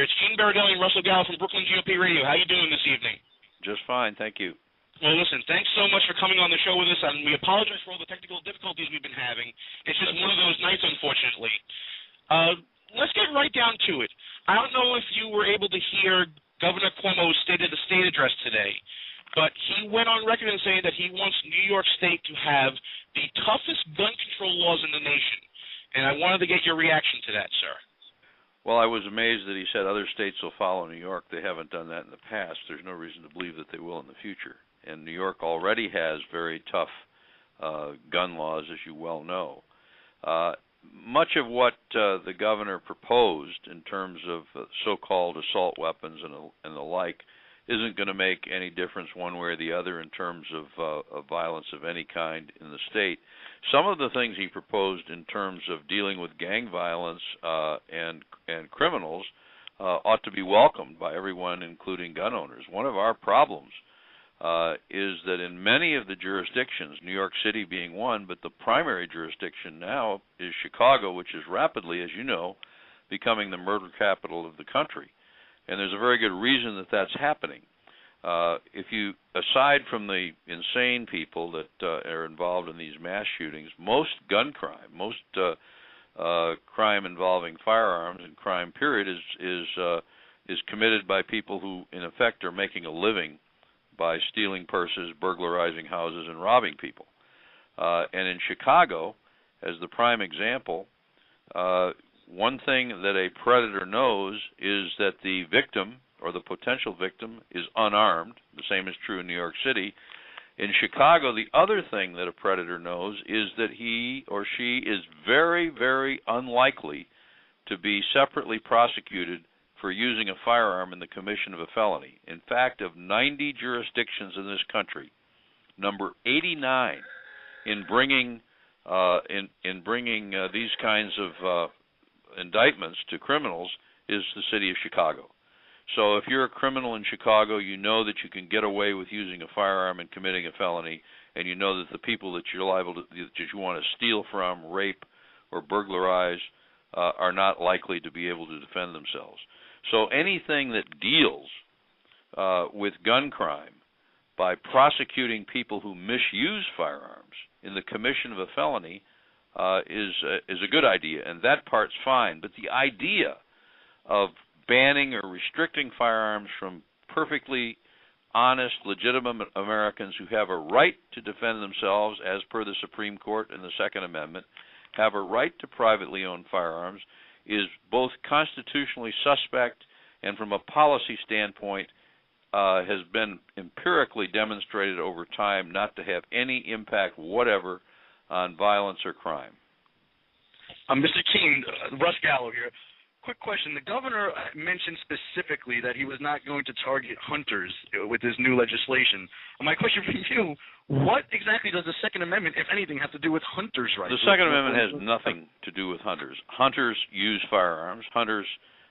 It's Keene and Russell Gallo from Brooklyn GOP Radio. How you doing this evening? Just fine, thank you. Well, listen, thanks so much for coming on the show with us, and we apologize for all the technical difficulties we've been having. It's just one of those nights, unfortunately. Let's get right down to it. I don't know if you were able to hear Governor Cuomo's State of the State address today, but he went on record in saying that he wants New York State to have the toughest gun control laws in the nation, and I wanted to get your reaction to that, sir. Well, I was amazed that he said other states will follow New York. They haven't done that in the past. There's no reason to believe that they will in the future. And New York already has very tough gun laws, as you well know. Much of what the governor proposed in terms of so-called assault weapons and the like isn't going to make any difference one way or the other in terms of violence of any kind in the state. Some of the things he proposed in terms of dealing with gang violence and criminals ought to be welcomed by everyone, including gun owners. One of our problems is that in many of the jurisdictions, New York City being one, but the primary jurisdiction now is Chicago, which is rapidly, as you know, becoming the murder capital of the country. And there's a very good reason that that's happening. If you, aside from the insane people that are involved in these mass shootings, most gun crime, most crime involving firearms and crime period is committed by people who, in effect, are making a living by stealing purses, burglarizing houses, and robbing people. And in Chicago, as the prime example, one thing that a predator knows is that the victim or the potential victim is unarmed. The same is true in New York City. In Chicago, the other thing that a predator knows is that he or she is very, very unlikely to be separately prosecuted for using a firearm in the commission of a felony. In fact, of 90 jurisdictions in this country, number 89 in bringing these kinds of indictments to criminals is the city of Chicago. So if you're a criminal in Chicago, you know that you can get away with using a firearm and committing a felony, and you know that the people that you're liable to, that you want to steal from, rape, or burglarize are not likely to be able to defend themselves. So anything that deals with gun crime by prosecuting people who misuse firearms in the commission of a felony is a good idea, and that part's fine. But the idea of banning or restricting firearms from perfectly honest, legitimate Americans who have a right to defend themselves, as per the Supreme Court in the Second Amendment, have a right to privately own firearms, is both constitutionally suspect and from a policy standpoint has been empirically demonstrated over time not to have any impact whatever on violence or crime. Mr. Keene, Russ Gallo here. Quick question. The governor mentioned specifically that he was not going to target hunters with his new legislation. My question for you, what exactly does the Second Amendment, if anything, have to do with hunters' rights? The Second Amendment has nothing to do with hunters. Hunters use firearms. Hunters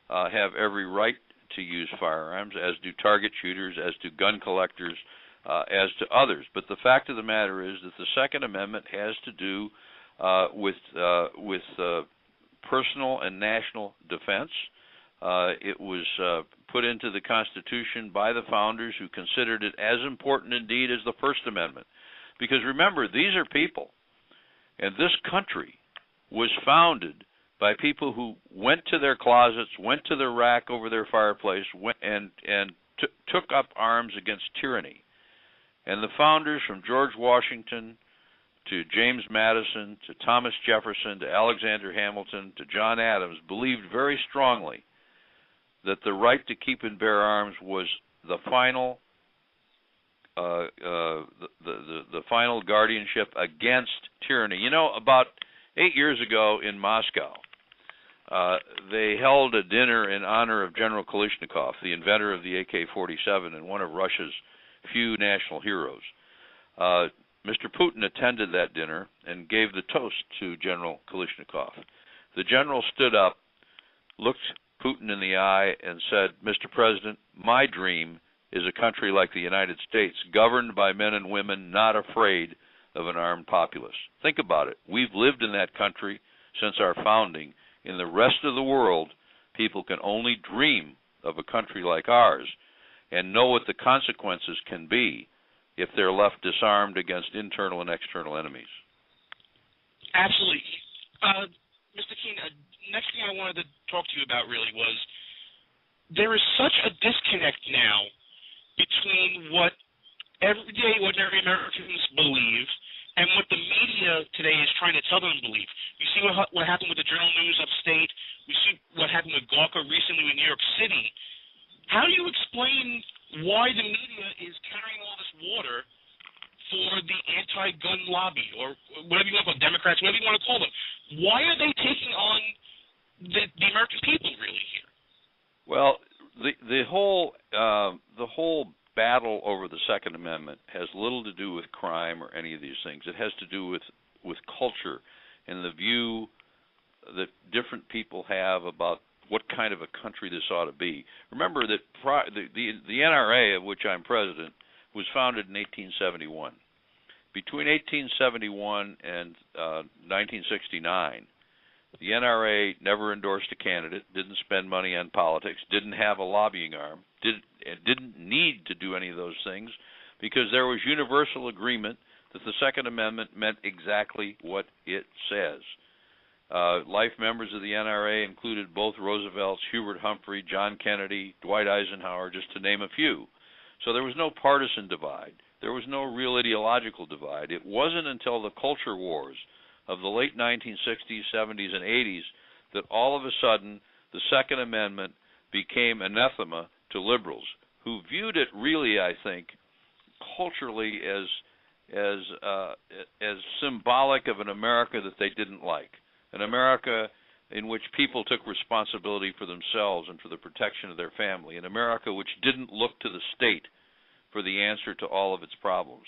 have every right to use firearms, as do target shooters, as do gun collectors, as to others. But the fact of the matter is that the Second Amendment has to do with personal and national defense. It was put into the Constitution by the founders, who considered it as important indeed as the First Amendment. Because remember, these are people, and this country was founded by people who went to their closets, went to their rack over their fireplace, and took up arms against tyranny. And the founders, from George Washington to James Madison, to Thomas Jefferson, to Alexander Hamilton, to John Adams, believed very strongly that the right to keep and bear arms was the final the final guardianship against tyranny. You know, about 8 years ago in Moscow, they held a dinner in honor of General Kalashnikov, the inventor of the AK-47 and one of Russia's few national heroes. Mr. Putin attended that dinner and gave the toast to General Kalashnikov. The general stood up, looked Putin in the eye, and said, "Mr. President, my dream is a country like the United States, governed by men and women not afraid of an armed populace." Think about it. We've lived in that country since our founding. In the rest of the world, people can only dream of a country like ours and know what the consequences can be if they're left disarmed against internal and external enemies. Absolutely. Mr. Keene, next thing I wanted to talk to you about really was there is such a disconnect now between what everyday ordinary Americans believe and what the media today is trying to tell them to believe. You see what happened with the Journal News upstate. We see what happened with Gawker recently in New York City. How do you explain why the media is carrying all this water for the anti-gun lobby, or whatever you want to call them, Democrats, whatever you want to call them? Why are they taking on the American people really here? Well, the whole battle over the Second Amendment has little to do with crime or any of these things. It has to do with culture and the view that different people have about what kind of a country this ought to be. Remember that the NRA, of which I'm president, was founded in 1871. Between 1871 and 1969, the NRA never endorsed a candidate, didn't spend money on politics, didn't have a lobbying arm, didn't need to do any of those things, because there was universal agreement that the Second Amendment meant exactly what it says. Life members of the NRA included both Roosevelt's, Hubert Humphrey, John Kennedy, Dwight Eisenhower, just to name a few. So there was no partisan divide. There was no real ideological divide. It wasn't until the culture wars of the late 1960s, 70s, and 80s that all of a sudden the Second Amendment became anathema to liberals, who viewed it really, I think, culturally as symbolic of an America that they didn't like, an America in which people took responsibility for themselves and for the protection of their family, an America which didn't look to the state for the answer to all of its problems.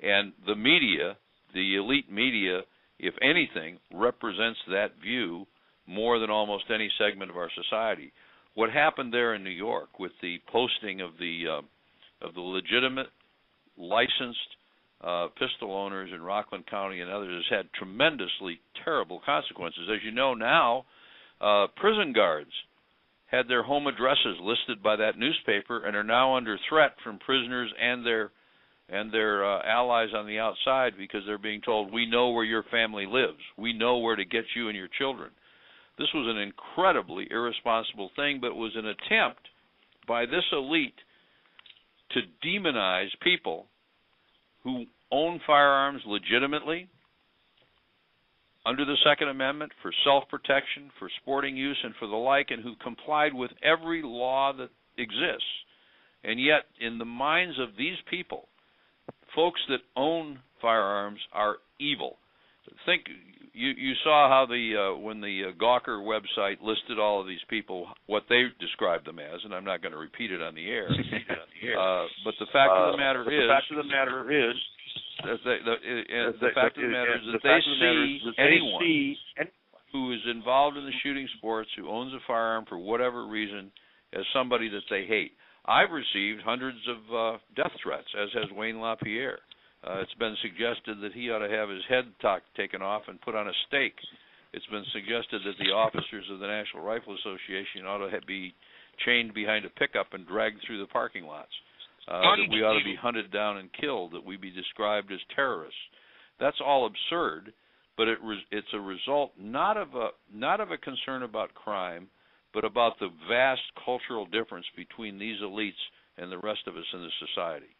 And the media, the elite media, if anything, represents that view more than almost any segment of our society. What happened there in New York with the posting of the legitimate, licensed pistol owners in Rockland County and others has had tremendously terrible consequences. As you know now, prison guards had their home addresses listed by that newspaper and are now under threat from prisoners and their allies on the outside, because they're being told, we know where your family lives. We know where to get you and your children. This was an incredibly irresponsible thing, but it was an attempt by this elite to demonize people who own firearms legitimately under the Second Amendment for self-protection, for sporting use, and for the like, and who complied with every law that exists. And yet, in the minds of these people, folks that own firearms are evil. Think, you saw how when the Gawker website listed all of these people, what they described them as, and I'm not going to repeat it on the air. But the fact of the matter is that they see anyone who is involved in the shooting sports, who owns a firearm for whatever reason, as somebody that they hate. I've received hundreds of death threats, as has Wayne LaPierre. It's been suggested that he ought to have his head taken off and put on a stake. It's been suggested that the officers of the National Rifle Association ought to be chained behind a pickup and dragged through the parking lots. That we ought to be hunted down and killed, that we be described as terrorists. That's all absurd, but it's a result not of a concern about crime, but about the vast cultural difference between these elites and the rest of us in the society.